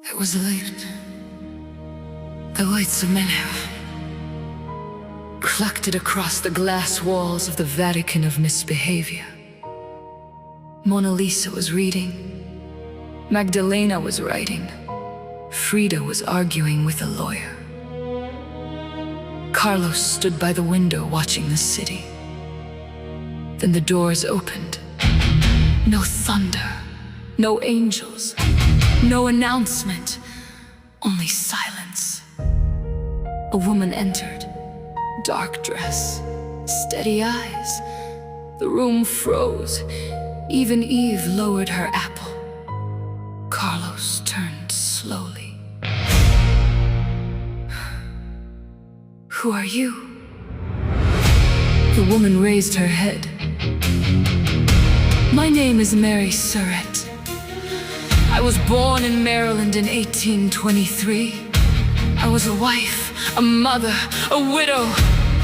It was late. The lights of Menhir reflected across the glass walls of the Vatican of Misbehavior. Monalisa was reading. Magdalena was writing. Frida was arguing with a lawyer. Carlos stood by the window watching the city. Then the doors opened. No thunder, no angels, no announcement, only silence. A woman entered, dark dress, steady eyes. The room froze. Even Eve lowered her apple. Carlos turned slowly. Who are you? The woman raised her head. My name is Mary Surratt. I was born in Maryland in 1823. I was a wife, a mother, a widow.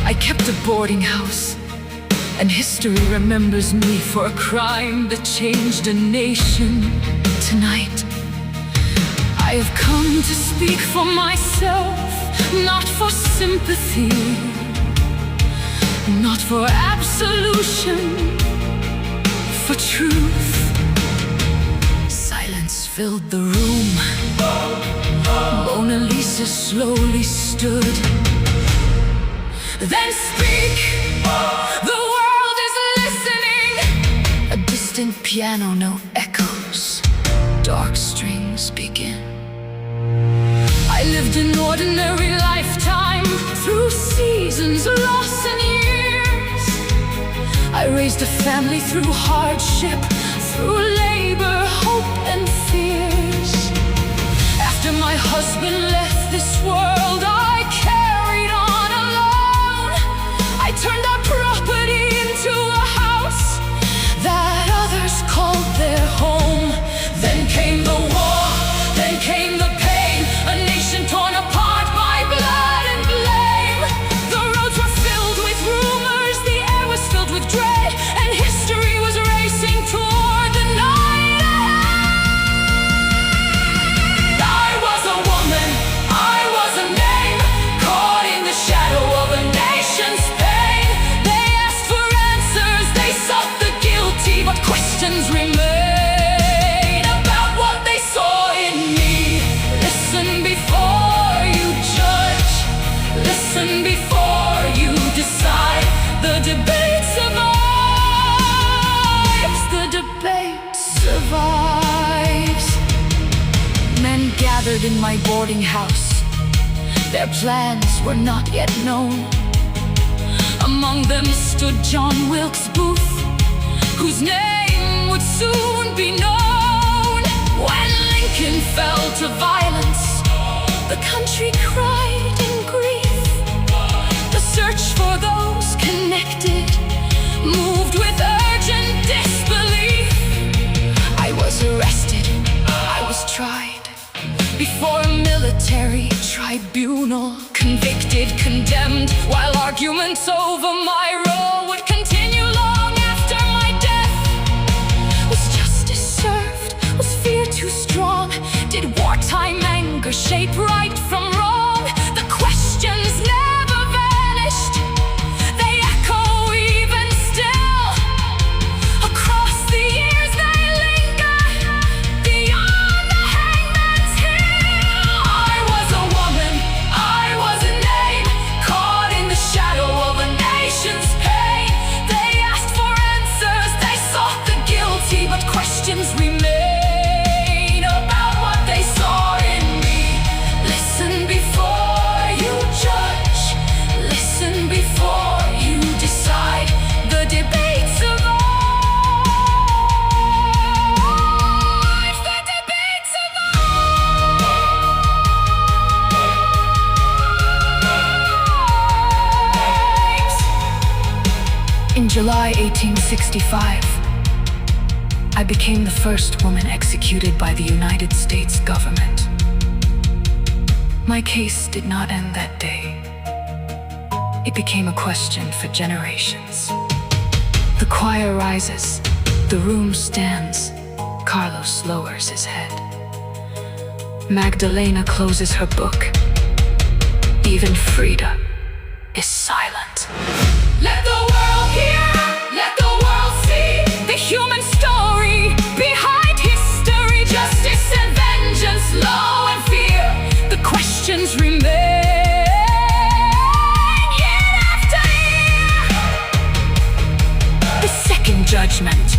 I kept a boarding house. And history remembers me for a crime that changed a nation. Tonight, I have come to speak for myself, not for sympathy, not for absolution, for truth. Silence filled the room. Monalisa slowly stood. Then speak! The world is listening! A distant piano note echoes. Dark strings begin. I lived an ordinary lifetime, through seasons, loss and years. I raised a family through hardship, through labor, hope and fears. After my husband left this world, I carried on alone. I turned our property into a house that others called their home. Then came the war, then came the pain, a nation torn apart by blood and blame. The roads were filled with rumors, the air was filled with dread, and history was racing toward the night ahead. I was a woman, I was a name, caught in the shadow of a nation's pain. They asked for answers, they sought the guilty, but questions remain about what they saw in me. Listen before you judge, listen before you decide. The debate survives, the debate survives. Men gathered in my boarding house. Their plans were not yet known. Among them stood John Wilkes Booth, whose name would soon be known. When Lincoln fell to violence, the country cried in grief. The search for those connected moved with urgent disbelief. I was arrested, I was tried before a military tribunal, convicted, condemned, while arguments over my role would continue long after my death. Was justice served? Was fear too strong? Did wartime anger shape right from wrong? The questions never vanished. They echo even still. Across the years they linger, beyond the hangman's hill. I was a woman, I was a name, caught in the shadow of a nation's pain. They asked for answers, they sought the guilty, but questions remain about what they saw in me. Listen before you judge, listen before you decide. The debate survives, the debate survives. In July 1865, I became the first woman executed by the United States government. My case did not end that day. It became a question for generations. The choir rises, the room stands. Carlos lowers his head. Magdalena closes her book. Even Frida is silent. Let the world hear, let the world see the human story behind history. Justice and vengeance, law and fear, the questions remain year after year. The second judgment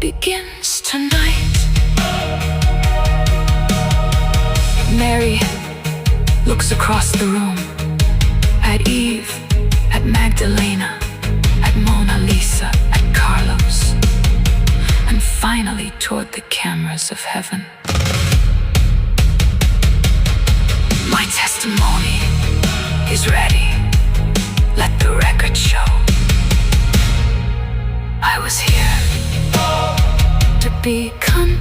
begins tonight. Mary looks across the room at Eve, at Magdalena, at Monalisa, at Carlos, and finally toward the cameras of heaven. My testimony is ready. Let the record show. I was here to become